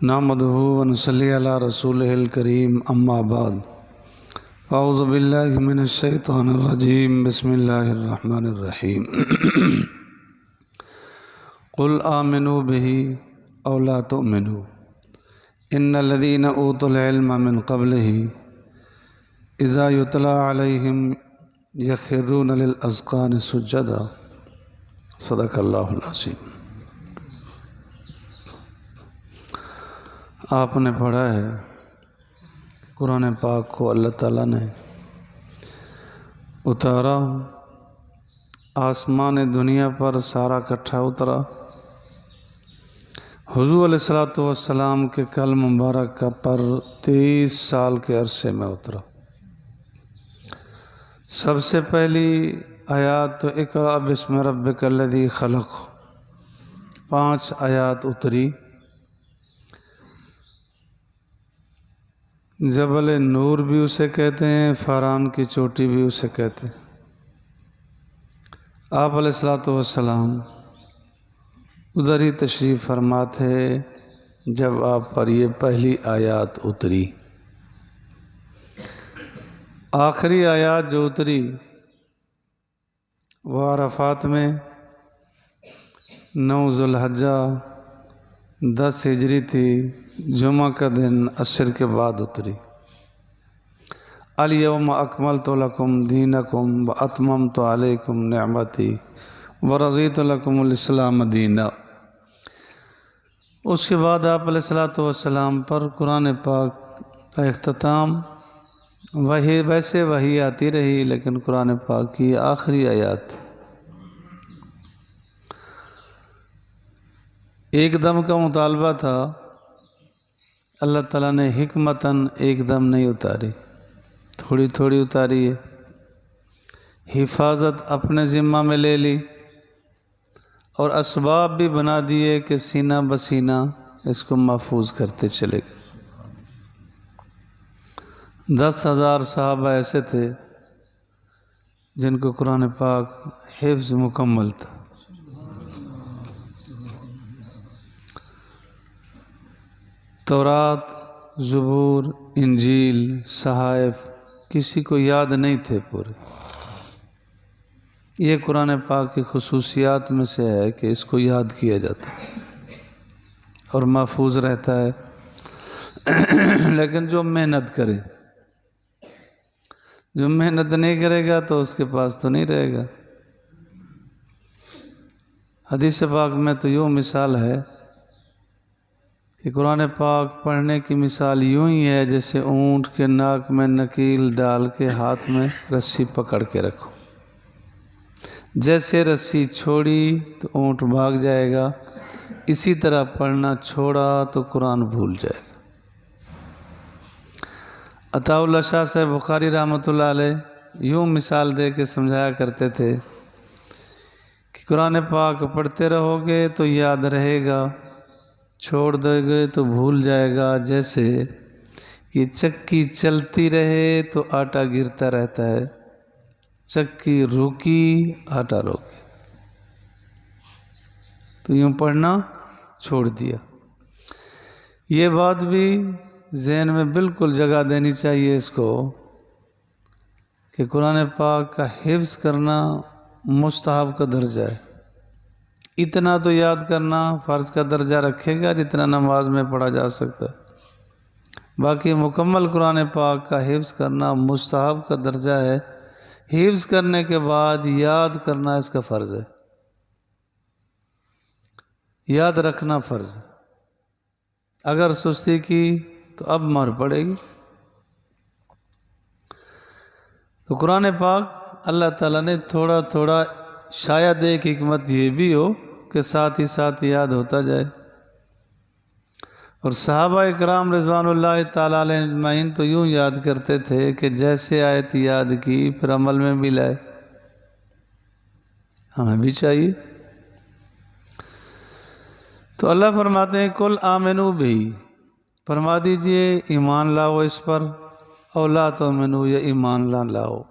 نحمده ونصلي على رسوله الكريم اما بعد اعوذ باللہ من الشیطان الرجیم بسم اللہ الرحمن الرحیم قل آمنوا به او لا تؤمنوا ان الذين اوتوا العلم من قبله اذا يتلى عليهم يخرون للاذقان سجدا صدق اللہ العظیم۔ آپ نے پڑھا ہے قرآن پاک کو اللہ تعالیٰ نے اتارا، آسمان دنیا پر سارا اکٹھا اترا، حضور علیہ الصلوۃ والسلام کے کلم مبارک پر 23 سال کے عرصے میں اترا۔ سب سے پہلی آیات تو اقرأ بسم ربک الذی خلق، 5 آیات اتری۔ جبل نور بھی اسے کہتے ہیں، فاران کی چوٹی بھی اسے کہتے ہیں۔ آپ علیہ الصلوۃ والسلام ادھر ہی تشریف فرما تھے جب آپ پر یہ پہلی آیات اتری۔ آخری آیات جو اتری وہ عرفات میں 9 ذوالحجہ 10 ہجری تھی، جمعہ کا دن عصر کے بعد اتری۔ الیوم اکملت لکم دینکم واتممت علیکم نعمتی ورضیت لکم الاسلام دینا۔ اس کے بعد آپ علیہ الصلوۃ والسلام پر قرآن پاک کا اختتام، ویسے وحی آتی رہی لیکن قرآن پاک کی آخری آیات تھی۔ ایک دم کا مطالبہ تھا، اللہ تعالیٰ نے حکمتاً ایک دم نہیں اتاری، تھوڑی تھوڑی اتاری ہے۔ حفاظت اپنے ذمہ میں لے لی اور اسباب بھی بنا دیے کہ سینہ بسینہ اس کو محفوظ کرتے چلے گئے۔ 10,000 صحابہ ایسے تھے جن کو قرآن پاک حفظ مکمل تھا۔ تورات، زبور، انجیل، صحائف کسی کو یاد نہیں تھے پورے۔ یہ قرآن پاک کی خصوصیات میں سے ہے کہ اس کو یاد کیا جاتا ہے اور محفوظ رہتا ہے۔ لیکن جو محنت کرے، جو محنت نہیں کرے گا تو اس کے پاس تو نہیں رہے گا۔ حدیث پاک میں تو یوں مثال ہے کہ قرآن پاک پڑھنے کی مثال یوں ہی ہے جیسے اونٹ کے ناک میں نکیل ڈال کے ہاتھ میں رسی پکڑ کے رکھو۔ جیسے رسی چھوڑی تو اونٹ بھاگ جائے گا، اسی طرح پڑھنا چھوڑا تو قرآن بھول جائے گا۔ عطا اللہ شاہ صاحب بخاری رحمۃ اللہ علیہ یوں مثال دے کے سمجھایا کرتے تھے کہ قرآن پاک پڑھتے رہو گے تو یاد رہے گا، چھوڑ دو گے تو بھول جائے گا۔ جیسے یہ چکی چلتی رہے تو آٹا گرتا رہتا ہے، چکی رکی آٹا روکے، تو یوں پڑھنا چھوڑ دیا۔ یہ بات بھی ذہن میں بالکل جگہ دینی چاہیے اس کو کہ قرآن پاک کا حفظ کرنا مستحب کا درجہ ہے۔ اتنا تو یاد کرنا فرض کا درجہ رکھے گا جتنا نماز میں پڑھا جا سکتا ہے، باقی مکمل قرآن پاک کا حفظ کرنا مستحب کا درجہ ہے۔ حفظ کرنے کے بعد یاد کرنا اس کا فرض ہے، یاد رکھنا فرض ہے۔ اگر سستی کی تو اب مار پڑے گی۔ تو قرآن پاک اللہ تعالیٰ نے تھوڑا تھوڑا، شاید ایک حکمت یہ بھی ہو کہ ساتھ ہی ساتھ یاد ہوتا جائے۔ اور صحابہ اکرام رضوان اللہ تعالیٰ علیہ اجمعین تو یوں یاد کرتے تھے کہ جیسے آیت یاد کی پھر عمل میں بھی لائے۔ ہمیں بھی چاہیے۔ تو اللہ فرماتے ہیں قل آمنوا بہ، فرما دیجئے ایمان لاؤ اس پر، او لا تؤمنوا یا ایمان نہ لاؤ۔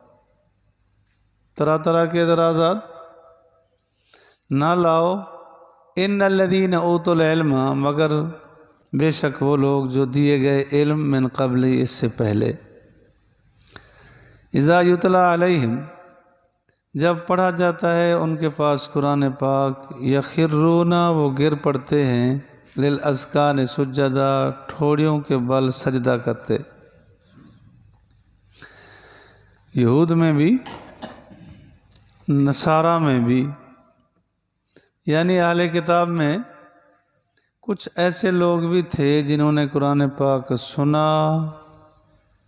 طرح طرح کے اعتراضات نہ لاؤ۔ ان الذین اوتوا العلم، مگر بے شک وہ لوگ جو دیے گئے علم من قبل اس سے پہلے، اذا یتلی علیہم جب پڑھا جاتا ہے ان کے پاس قرآن پاک، یخرون وہ گر پڑتے ہیں، للاذقان سجدا ٹھوڑیوں کے بل سجدہ کرتے۔ یہود میں بھی نصارہ میں بھی، یعنی اہل کتاب میں کچھ ایسے لوگ بھی تھے جنہوں نے قرآن پاک سنا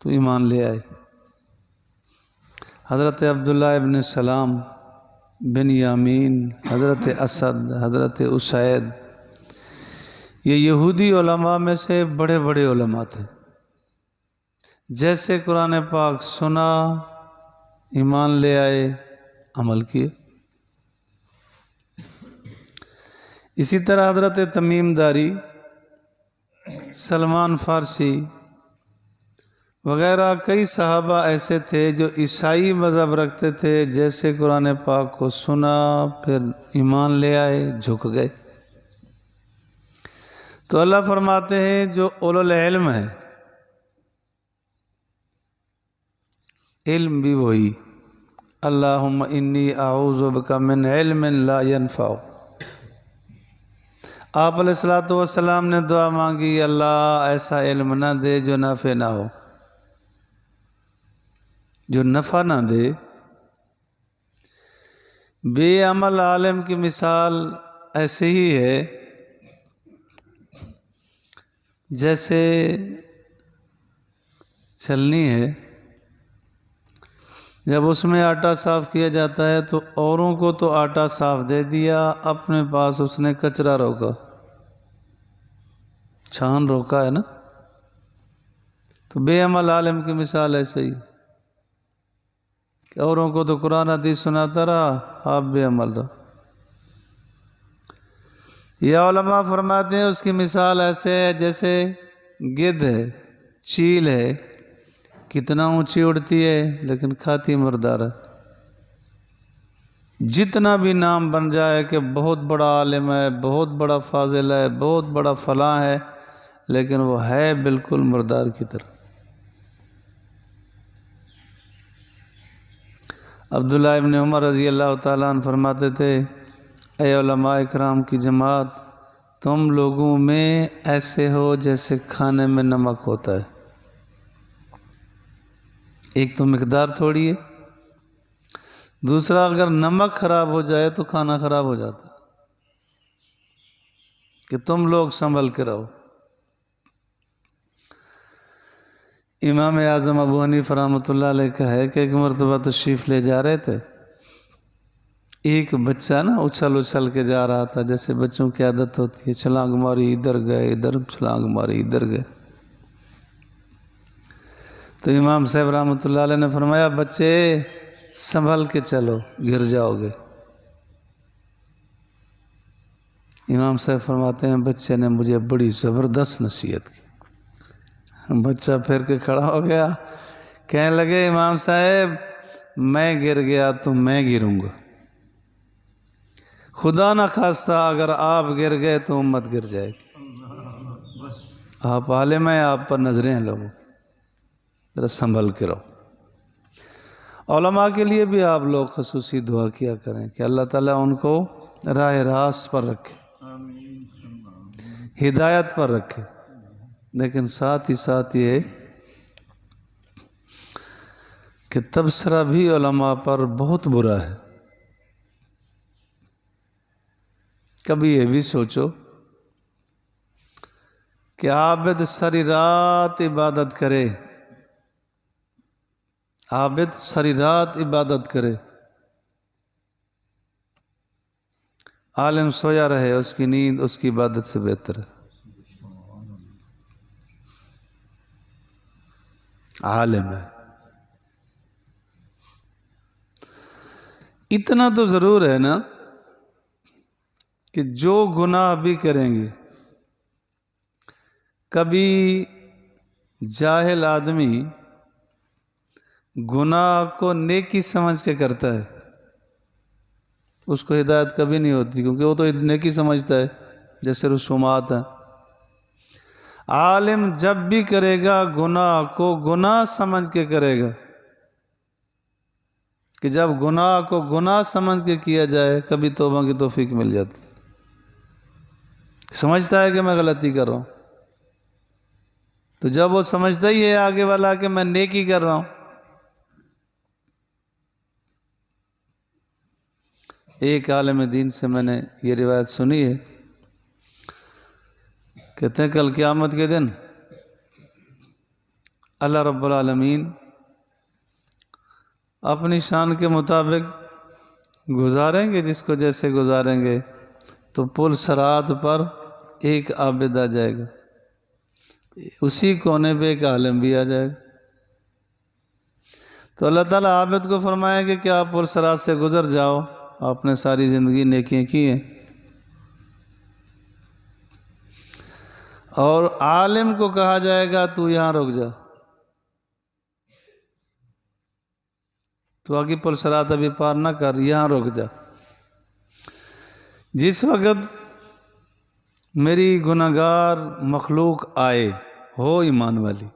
تو ایمان لے آئے۔ حضرت عبداللہ ابن سلام بن یامین، حضرت اسد، حضرت اسید، یہ یہودی علماء میں سے بڑے بڑے علماء تھے۔ جیسے قرآن پاک سنا، ایمان لے آئے، عمل کیے۔ اسی طرح حضرت تمیم داری، سلمان فارسی وغیرہ کئی صحابہ ایسے تھے جو عیسائی مذہب رکھتے تھے، جیسے قرآن پاک کو سنا پھر ایمان لے آئے، جھک گئے۔ تو اللہ فرماتے ہیں جو اولو العلم ہے، علم بھی وہی، اللہم انی اعوذ بک من علم لا ینفع۔ آپ علیہ السلام نے دعا مانگی، اللہ ایسا علم نہ دے جو نافع نہ ہو، جو نفع نہ دے۔ بے عمل عالم کی مثال ایسے ہی ہے جیسے چھلنی ہے، جب اس میں آٹا صاف کیا جاتا ہے تو اوروں کو تو آٹا صاف دے دیا، اپنے پاس اس نے کچرا روکا، چھان روکا ہے نا۔ تو بے عمل عالم کی مثال ایسے ہی کہ اوروں کو تو قرآن حدیث سناتا رہا، آپ بے عمل رہا۔ یا علماء فرماتے ہیں اس کی مثال ایسے ہے جیسے گدھ ہے، چیل ہے، کتنا اونچی اڑتی ہے لیکن کھاتی مردار ہے۔ جتنا بھی نام بن جائے کہ بہت بڑا عالم ہے، بہت بڑا فاضل ہے، بہت بڑا فلاں ہے، لیکن وہ ہے بالکل مردار کی طرح۔ عبداللہ ابن عمر رضی اللہ تعالیٰ عنہ فرماتے تھے، اے علماء اکرام کی جماعت، تم لوگوں میں ایسے ہو جیسے کھانے میں نمک ہوتا ہے، ایک تو مقدار تھوڑی ہے، دوسرا اگر نمک خراب ہو جائے تو کھانا خراب ہو جاتا ہے، کہ تم لوگ سنبھل کے رہو۔ امام اعظم ابو حنیفہ رحمۃ اللہ علیہ کا ہے کہ ایک مرتبہ تشریف لے جا رہے تھے، ایک بچہ نا اچھل اچھل کے جا رہا تھا، جیسے بچوں کی عادت ہوتی ہے، چھلانگ ماری ادھر گئے، ادھر چھلانگ ماری ادھر گئے۔ تو امام صاحب رحمۃ اللہ علیہ نے فرمایا، بچے سنبھل کے چلو، گر جاؤ گے۔ امام صاحب فرماتے ہیں بچے نے مجھے بڑی زبردست نصیحت کی۔ بچہ پھر کے کھڑا ہو گیا، کہنے لگے امام صاحب میں گر گیا تو میں گروں گا، خدا نہ خواستہ اگر آپ گر گئے تو امت گر جائے گی۔ آپ عالم ہیں، آپ پر نظریں ہیں لوگوں کی، ذرا سنبھل کے رہو۔ علماء کے لیے بھی آپ لوگ خصوصی دعا کیا کریں کہ اللہ تعالیٰ ان کو راہ راست پر رکھے، ہدایت پر رکھے، لیکن ساتھ ہی ساتھ یہ کہ تبصرہ بھی علماء پر بہت برا ہے۔ کبھی یہ بھی سوچو کہ عابد ساری رات عبادت کرے، عابد ساری رات عبادت کرے، عالم سویا رہے، اس کی نیند اس کی عبادت سے بہتر ہے۔ عالم ہے، اتنا تو ضرور ہے نا کہ جو گناہ بھی کریں گے، کبھی جاہل آدمی گناہ کو نیکی سمجھ کے کرتا ہے، اس کو ہدایت کبھی نہیں ہوتی، کیونکہ وہ تو نیکی سمجھتا ہے، جیسے رسومات ہیں۔ عالم جب بھی کرے گا گناہ کو گناہ سمجھ کے کرے گا، کہ جب گناہ کو گناہ سمجھ کے کیا جائے کبھی توبہ کی توفیق مل جاتی، سمجھتا ہے کہ میں غلطی کر رہا ہوں، تو جب وہ سمجھتا ہی ہے آگے والا کہ میں نیکی کر رہا ہوں۔ ایک عالم دین سے میں نے یہ روایت سنی ہے، کہتے ہیں کل قیامت کے دن اللہ رب العالمین اپنی شان کے مطابق گزاریں گے، جس کو جیسے گزاریں گے، تو پل صراط پر ایک عابد آ جائے گا، اسی کونے پہ ایک عالم بھی آ جائے گا، تو اللہ تعالیٰ عابد کو فرمائیں گے کہ آپ پل صراط سے گزر جاؤ، آپ نے ساری زندگی نیکیاں کی ہیں، اور عالم کو کہا جائے گا تو یہاں رک جا، تو آگے پل صراط ابھی پار نہ کر، یہاں رک جا۔ جس وقت میری گناہگار مخلوق آئے ہو ایمان والی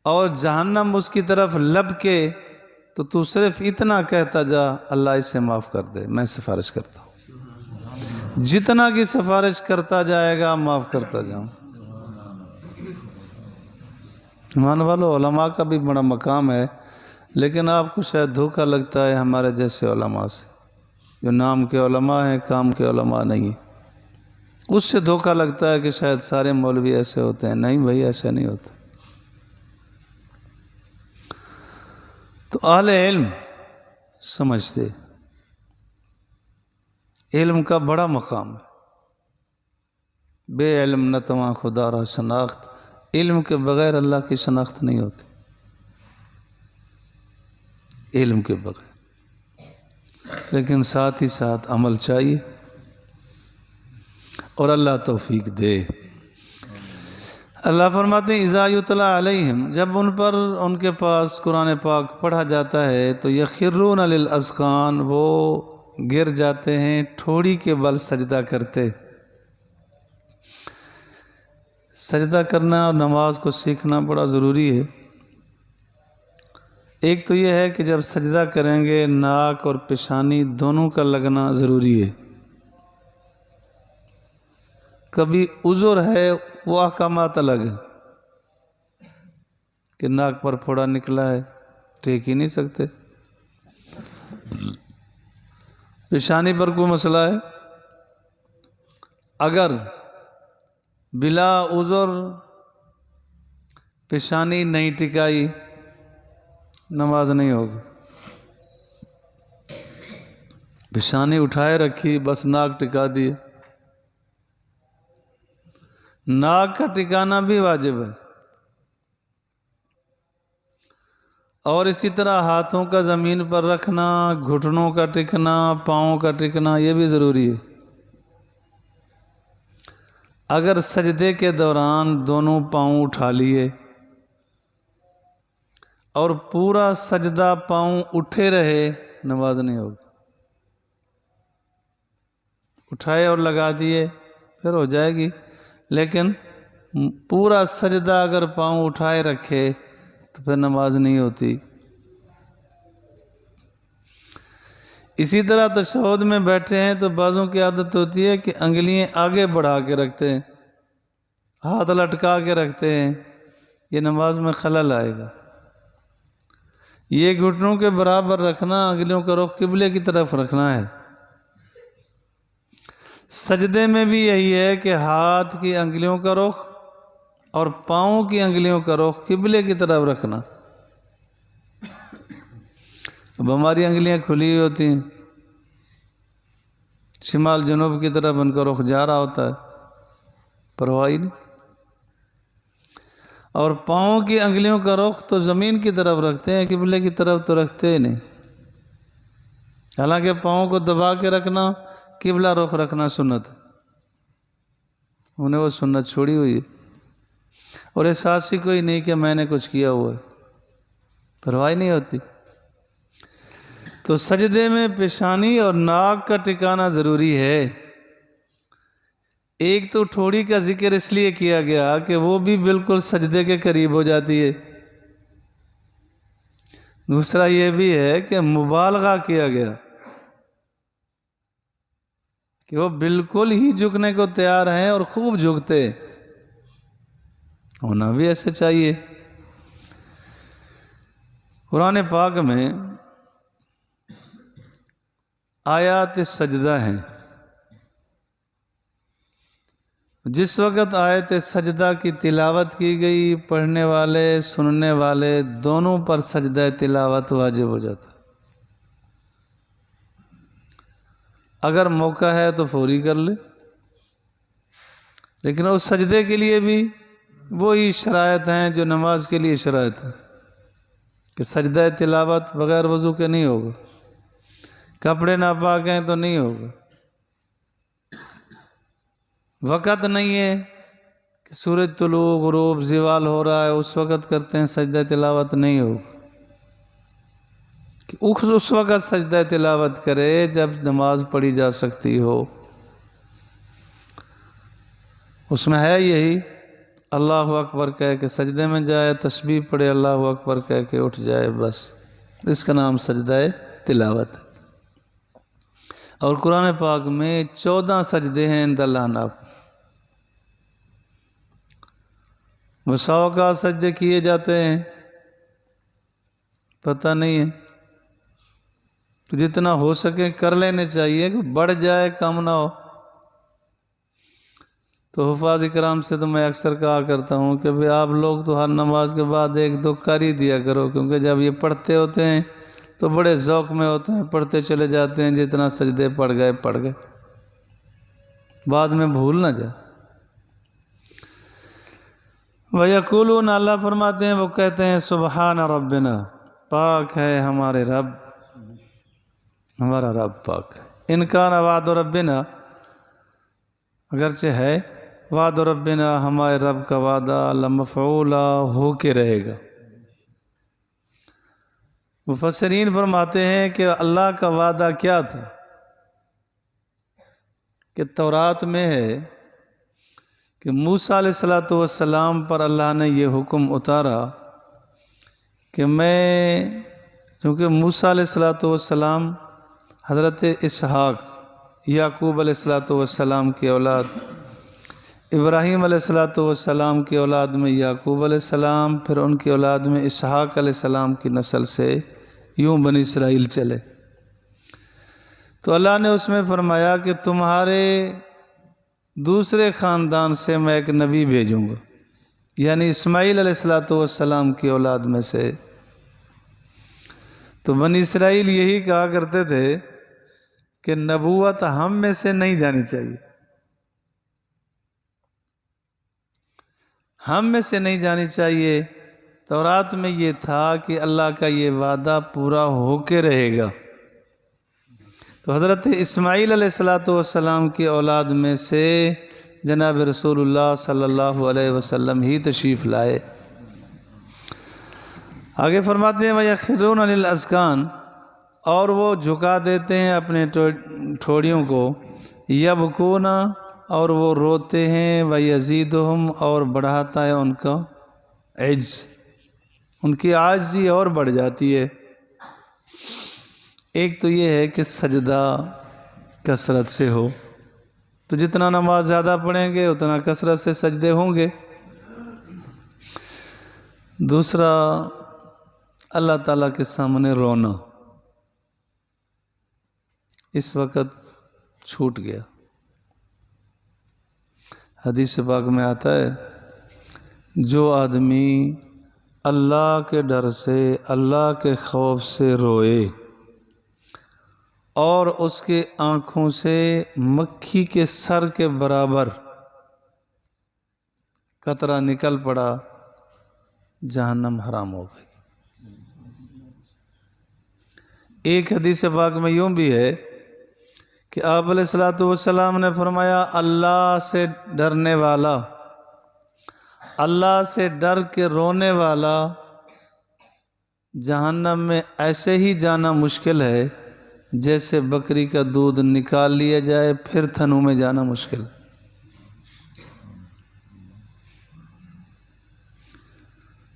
اور جہنم اس کی طرف لب کے، تو صرف اتنا کہتا جا اللہ اسے معاف کر دے، میں سفارش کرتا ہوں، جتنا کی سفارش کرتا جائے گا معاف کرتا جاؤں۔ ایمان والو، علماء کا بھی بڑا مقام ہے، لیکن آپ کو شاید دھوکہ لگتا ہے ہمارے جیسے علماء سے، جو نام کے علماء ہیں کام کے علماء نہیں ہیں، اس سے دھوکہ لگتا ہے کہ شاید سارے مولوی ایسے ہوتے ہیں۔ نہیں بھائی، ایسے نہیں ہوتے۔ تو اہل علم سمجھتے، علم کا بڑا مقام ہے، بے علم نہ تواں خدا را شناخت، علم کے بغیر اللہ کی شناخت نہیں ہوتی، علم کے بغیر، لیکن ساتھ ہی ساتھ عمل چاہیے، اور اللہ توفیق دے۔ اللہ فرماتے ہیں اذا یتلی علیہم، جب ان پر ان کے پاس قرآن پاک پڑھا جاتا ہے تو یخرون للاذقان، وہ گر جاتے ہیں ٹھوڑی کے بل سجدہ کرتے۔ سجدہ کرنا اور نماز کو سیکھنا بڑا ضروری ہے۔ ایک تو یہ ہے کہ جب سجدہ کریں گے ناک اور پیشانی دونوں کا لگنا ضروری ہے۔ کبھی عذر ہے وہ احکامات الگ ہیں کہ ناک پر پھوڑا نکلا ہے، ٹیک ہی نہیں سکتے، پیشانی پر کوئی مسئلہ ہے، اگر بلا عذر پیشانی نہیں ٹکائی نماز نہیں ہوگی، پیشانی اٹھائے رکھی بس ناک ٹکا دیے، ناک کا ٹکانا بھی واجب ہے، اور اسی طرح ہاتھوں کا زمین پر رکھنا، گھٹنوں کا ٹکنا، پاؤں کا ٹکنا یہ بھی ضروری ہے۔ اگر سجدے کے دوران دونوں پاؤں اٹھا لیے اور پورا سجدہ پاؤں اٹھے رہے نماز نہیں ہوگی، اٹھائے اور لگا دیے پھر ہو جائے گی، لیکن پورا سجدہ اگر پاؤں اٹھائے رکھے تو پھر نماز نہیں ہوتی۔ اسی طرح تشہد میں بیٹھے ہیں تو بعضوں کی عادت ہوتی ہے کہ انگلیاں آگے بڑھا کے رکھتے ہیں، ہاتھ لٹکا کے رکھتے ہیں، یہ نماز میں خلل آئے گا۔ یہ گھٹنوں کے برابر رکھنا، انگلیوں کا رخ قبلے کی طرف رکھنا ہے۔ سجدے میں بھی یہی ہے کہ ہاتھ کی انگلیوں کا رخ اور پاؤں کی انگلیوں کا رخ قبلے کی طرف رکھنا۔ اب ہماری انگلیاں کھلی ہوئی ہوتی ہیں، شمال جنوب کی طرف ان کا رخ جا رہا ہوتا ہے، پرواہ ہی نہیں، اور پاؤں کی انگلیوں کا رخ تو زمین کی طرف رکھتے ہیں، قبلے کی طرف تو رکھتے ہی نہیں۔ حالانکہ پاؤں کو دبا کے رکھنا، قبلہ رخ رکھنا سنت ہے، انہیں وہ سنت چھوڑی ہوئی ہے، اور احساس ہی کوئی نہیں کہ میں نے کچھ کیا ہوا ہے، پرواہ نہیں ہوتی۔ تو سجدے میں پیشانی اور ناک کا ٹکانا ضروری ہے۔ ایک تو ٹھوڑی کا ذکر اس لیے کیا گیا کہ وہ بھی بالکل سجدے کے قریب ہو جاتی ہے، دوسرا یہ بھی ہے کہ مبالغہ کیا گیا کہ وہ بالکل ہی جھکنے کو تیار ہیں اور خوب جھکتے، ہونا بھی ایسے چاہیے۔ قرآن پاک میں آیات سجدہ ہیں، جس وقت آیت سجدہ کی تلاوت کی گئی پڑھنے والے سننے والے دونوں پر سجدہ تلاوت واجب ہو جاتا، اگر موقع ہے تو فوری کر لے، لیکن اس سجدے کے لیے بھی وہی شرائط ہیں جو نماز کے لیے شرائط ہے کہ سجدہ تلاوت بغیر وضو کے نہیں ہوگا، کپڑے ناپاک ہیں تو نہیں ہوگا، وقت نہیں ہے کہ سورج طلوع غروب زوال ہو رہا ہے اس وقت کرتے ہیں سجدہ تلاوت نہیں ہوگا، کہ اس وقت سجدہ تلاوت کرے جب نماز پڑھی جا سکتی ہو، اس میں ہے یہی اللہ اکبر کہہ کے سجدے میں جائے، تسبیح پڑھے اللہ اکبر کہہ کے اٹھ جائے، بس اس کا نام سجدہ تلاوت ہے۔ اور قرآن پاک میں 14 سجدے ہیں عند الاحناف، مساوقات سجدے کیے جاتے ہیں، پتہ نہیں ہے تو جتنا ہو سکے کر لینے چاہیے کہ بڑھ جائے کم نہ ہو۔ تو حفاظ کرام سے تو میں اکثر کہا کرتا ہوں کہ بھئی آپ لوگ تو ہر نماز کے بعد 1-2 کر ہی دیا کرو، کیونکہ جب یہ پڑھتے ہوتے ہیں تو بڑے ذوق میں ہوتے ہیں، پڑھتے چلے جاتے ہیں، جتنا سجدے پڑھ گئے بعد میں بھول نہ جائے۔ وَيَقُولُونَ اللہ فرماتے ہیں، وہ کہتے ہیں سبحان ربنا، پاک ہے ہمارے رب، ہمارا رب پاک ہے۔ ان کان وعد ربنا، اگرچہ ہے وعد ربنا ہمارے رب کا وعدہ لمفعولا ہو کے رہے گا۔ مفسرین فرماتے ہیں کہ اللہ کا وعدہ کیا تھا کہ تورات میں ہے کہ موسیٰ علیہ السلام پر اللہ نے یہ حکم اتارا کہ چونکہ موسیٰ علیہ السلام حضرت اسحاق یعقوب علیہ السلام کی اولاد، ابراہیم علیہ السلام کی اولاد میں یعقوب علیہ السلام، پھر ان کی اولاد میں اسحاق علیہ السلام کی نسل سے یوں بنی اسرائیل چلے، تو اللہ نے اس میں فرمایا کہ تمہارے دوسرے خاندان سے میں ایک نبی بھیجوں گا، یعنی اسماعیل علیہ السلام کی اولاد میں سے۔ تو بنی اسرائیل یہی کہا کرتے تھے کہ نبوت ہم میں سے نہیں جانی چاہیے، ہم میں سے نہیں جانی چاہیے۔ تورات میں یہ تھا کہ اللہ کا یہ وعدہ پورا ہو کے رہے گا، تو حضرت اسماعیل علیہ السلام کی اولاد میں سے جناب رسول اللہ صلی اللہ علیہ وسلم ہی تشریف لائے۔ آگے فرماتے ہیں وَيَخِرُّونَ لِلْأَذْقَانِ، اور وہ جھکا دیتے ہیں اپنے ٹھوڑیوں کو، یبکون، اور وہ روتے ہیں، وَيَزِيدُهُمْ، اور بڑھاتا ہے ان کا عجز، ان کی عاجزی اور بڑھ جاتی ہے۔ ایک تو یہ ہے کہ سجدہ کثرت سے ہو، تو جتنا نماز زیادہ پڑھیں گے اتنا کثرت سے سجدے ہوں گے۔ دوسرا اللہ تعالیٰ کے سامنے رونا اس وقت چھوٹ گیا۔ حدیث پاک میں آتا ہے جو آدمی اللہ کے ڈر سے، اللہ کے خوف سے روئے اور اس کے آنکھوں سے مکھی کے سر کے برابر قطرہ نکل پڑا، جہنم حرام ہو گئی۔ ایک حدیث پاک میں یوں بھی ہے کہ آپ علیہ السلام نے فرمایا اللہ سے ڈرنے والا، اللہ سے ڈر کے رونے والا جہنم میں ایسے ہی جانا مشکل ہے جیسے بکری کا دودھ نکال لیا جائے پھر تھنوں میں جانا مشکل ہے۔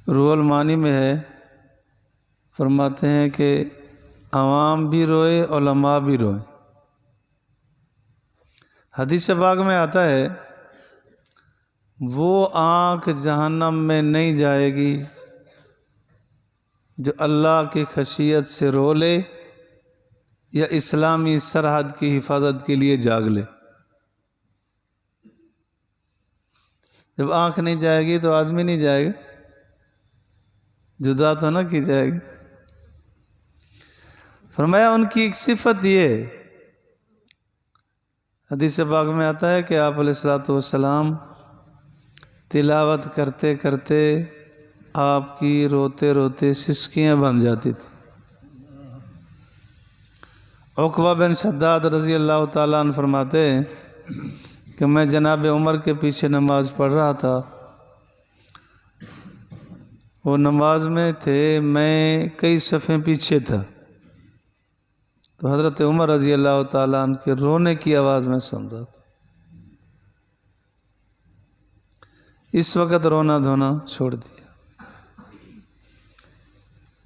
روح المعانی میں ہے، فرماتے ہیں کہ عوام بھی روئے علماء بھی روئے۔ حدیث پاک میں آتا ہے وہ آنکھ جہنم میں نہیں جائے گی جو اللہ کی خشیت سے رو لے یا اسلامی سرحد کی حفاظت کے لیے جاگ لے۔ جب آنکھ نہیں جائے گی تو آدمی نہیں جائے گا، جدا تو نہ کی جائے گی۔ فرمایا ان کی ایک صفت یہ ہے، حدیث پاک میں آتا ہے کہ آپ علیہ السلام تلاوت کرتے کرتے آپ کی روتے روتے سسکیاں بن جاتی تھیں۔ عقبہ بن شداد رضی اللہ تعالیٰ عنہ فرماتے ہیں کہ میں جناب عمر کے پیچھے نماز پڑھ رہا تھا، وہ نماز میں تھے، میں کئی صفیں پیچھے تھا، تو حضرت عمر رضی اللہ تعالیٰ عنہ کے رونے کی آواز میں سن رہا تھا۔ اس وقت رونا دھونا چھوڑ دیا۔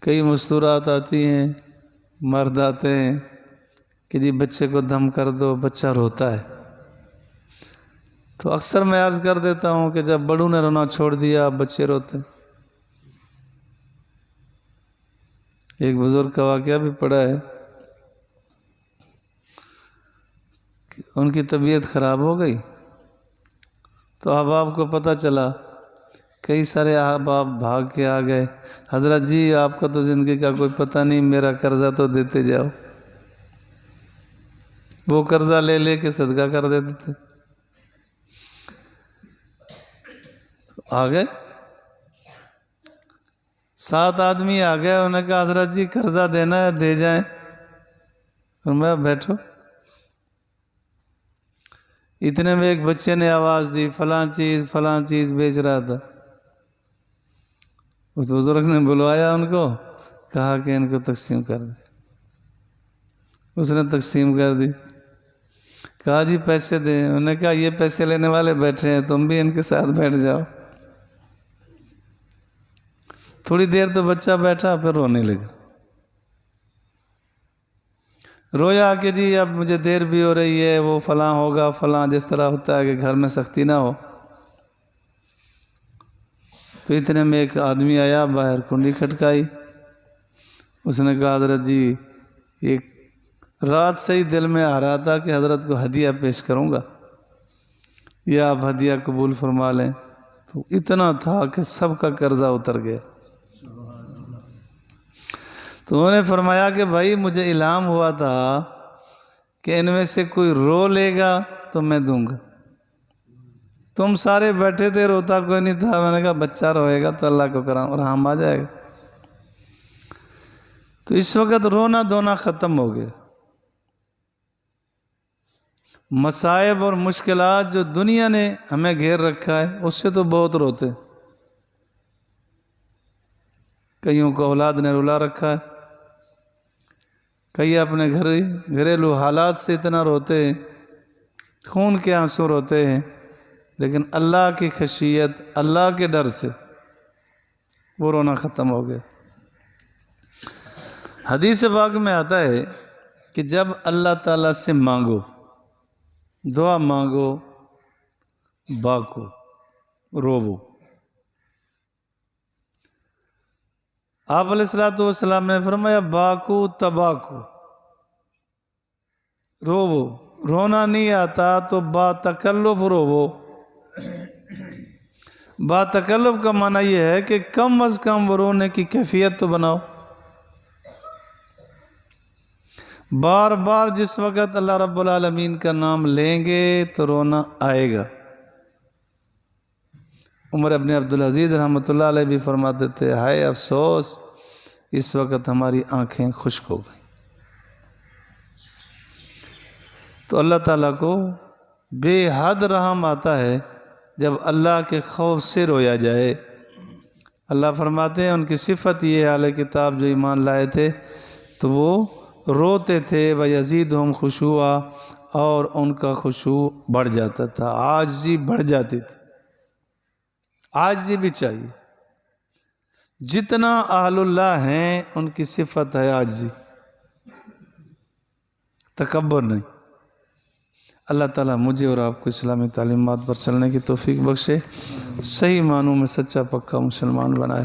کئی مستورات آتی ہیں، مرد آتے ہیں کہ جی بچے کو دم کر دو، بچہ روتا ہے، تو اکثر میں عرض کر دیتا ہوں کہ جب بڑوں نے رونا چھوڑ دیا اب بچے روتے۔ ایک بزرگ کا واقعہ بھی پڑا ہے کہ ان کی طبیعت خراب ہو گئی تو احباب کو پتہ چلا، کئی سارے احباب بھاگ کے آ گئے، حضرت جی آپ کا تو زندگی کا کوئی پتہ نہیں، میرا قرضہ تو دیتے جاؤ۔ وہ قرضہ لے لے کے صدقہ کر دیتے تھے۔ آ گئے 7 آدمی آ گئے، انہوں نے کہا حضرت جی قرضہ دینا ہے، دے جائیں۔ فرمایا بیٹھو۔ اتنے میں ایک بچے نے آواز دی، فلاں چیز بیچ رہا تھا۔ اس بزرگ نے بلوایا ان کو، کہا کہ ان کو تقسیم کر دے۔ اس نے تقسیم کر دی، کہا جی پیسے دیں۔ انہوں نے کہا یہ پیسے لینے والے بیٹھے ہیں، تم بھی ان کے ساتھ بیٹھ جاؤ۔ تھوڑی دیر تو بچہ بیٹھا، پھر رونے لگا، رویا کہ جی اب مجھے دیر بھی ہو رہی ہے، وہ فلاں ہوگا فلاں، جس طرح ہوتا ہے کہ گھر میں سختی نہ ہو۔ تو اتنے میں ایک آدمی آیا، باہر کنڈی کھٹکائی، اس نے کہا حضرت جی ایک رات سے ہی دل میں آ رہا تھا کہ حضرت کو ہدیہ پیش کروں گا، یا آپ ہدیہ قبول فرما لیں۔ تو اتنا تھا کہ سب کا قرضہ اتر گیا۔ تو انہوں نے فرمایا کہ بھائی مجھے الہام ہوا تھا کہ ان میں سے کوئی رو لے گا تو میں دوں گا، تم سارے بیٹھے تھے، روتا کوئی نہیں تھا، میں نے کہا بچہ روئے گا تو اللہ کو کرام رحم آ جائے گا۔ تو اس وقت رونا دھونا ختم ہو گیا۔ مصائب اور مشکلات جو دنیا نے ہمیں گھیر رکھا ہے اس سے تو بہت روتے، کئیوں کو اولاد نے رلا رکھا ہے، کئی اپنے گھریلو حالات سے اتنا روتے ہیں، خون کے آنسو روتے ہیں، لیکن اللہ کی خشیت، اللہ کے ڈر سے وہ رونا ختم ہو گیا۔ حدیث پاک میں آتا ہے کہ جب اللہ تعالیٰ سے مانگو، دعا مانگو، باکو، روو۔ آپ علیہ السلام نے فرمایا باکو تباکو، روو، رونا نہیں آتا تو با تکلف روو۔ با تکلف کا معنی یہ ہے کہ کم از کم رونے کی کیفیت تو بناؤ۔ بار بار جس وقت اللہ رب العالمین کا نام لیں گے تو رونا آئے گا۔ عمر ابن عبدالعزیز رحمۃ اللہ علیہ بھی فرماتے تھے، ہائے افسوس اس وقت ہماری آنکھیں خشک ہو گئیں۔ تو اللہ تعالیٰ کو بے حد رحم آتا ہے جب اللہ کے خوف سے رویا جائے۔ اللہ فرماتے ہیں ان کی صفت یہ ہے، اہل کتاب جو ایمان لائے تھے تو وہ روتے تھے، وَيَزِيدُهُمْ خُشُوعًا، اور ان کا خشوع بڑھ جاتا تھا، عاجزی بڑھ جاتی تھی۔ عاجزی بھی چاہیے، جتنا اہل اللہ ہیں ان کی صفت ہے عاجزی، تکبر نہیں۔ اللہ تعالیٰ مجھے اور آپ کو اسلامی تعلیمات پر چلنے کی توفیق بخشے، صحیح معنوں میں سچا پکا مسلمان بنائے۔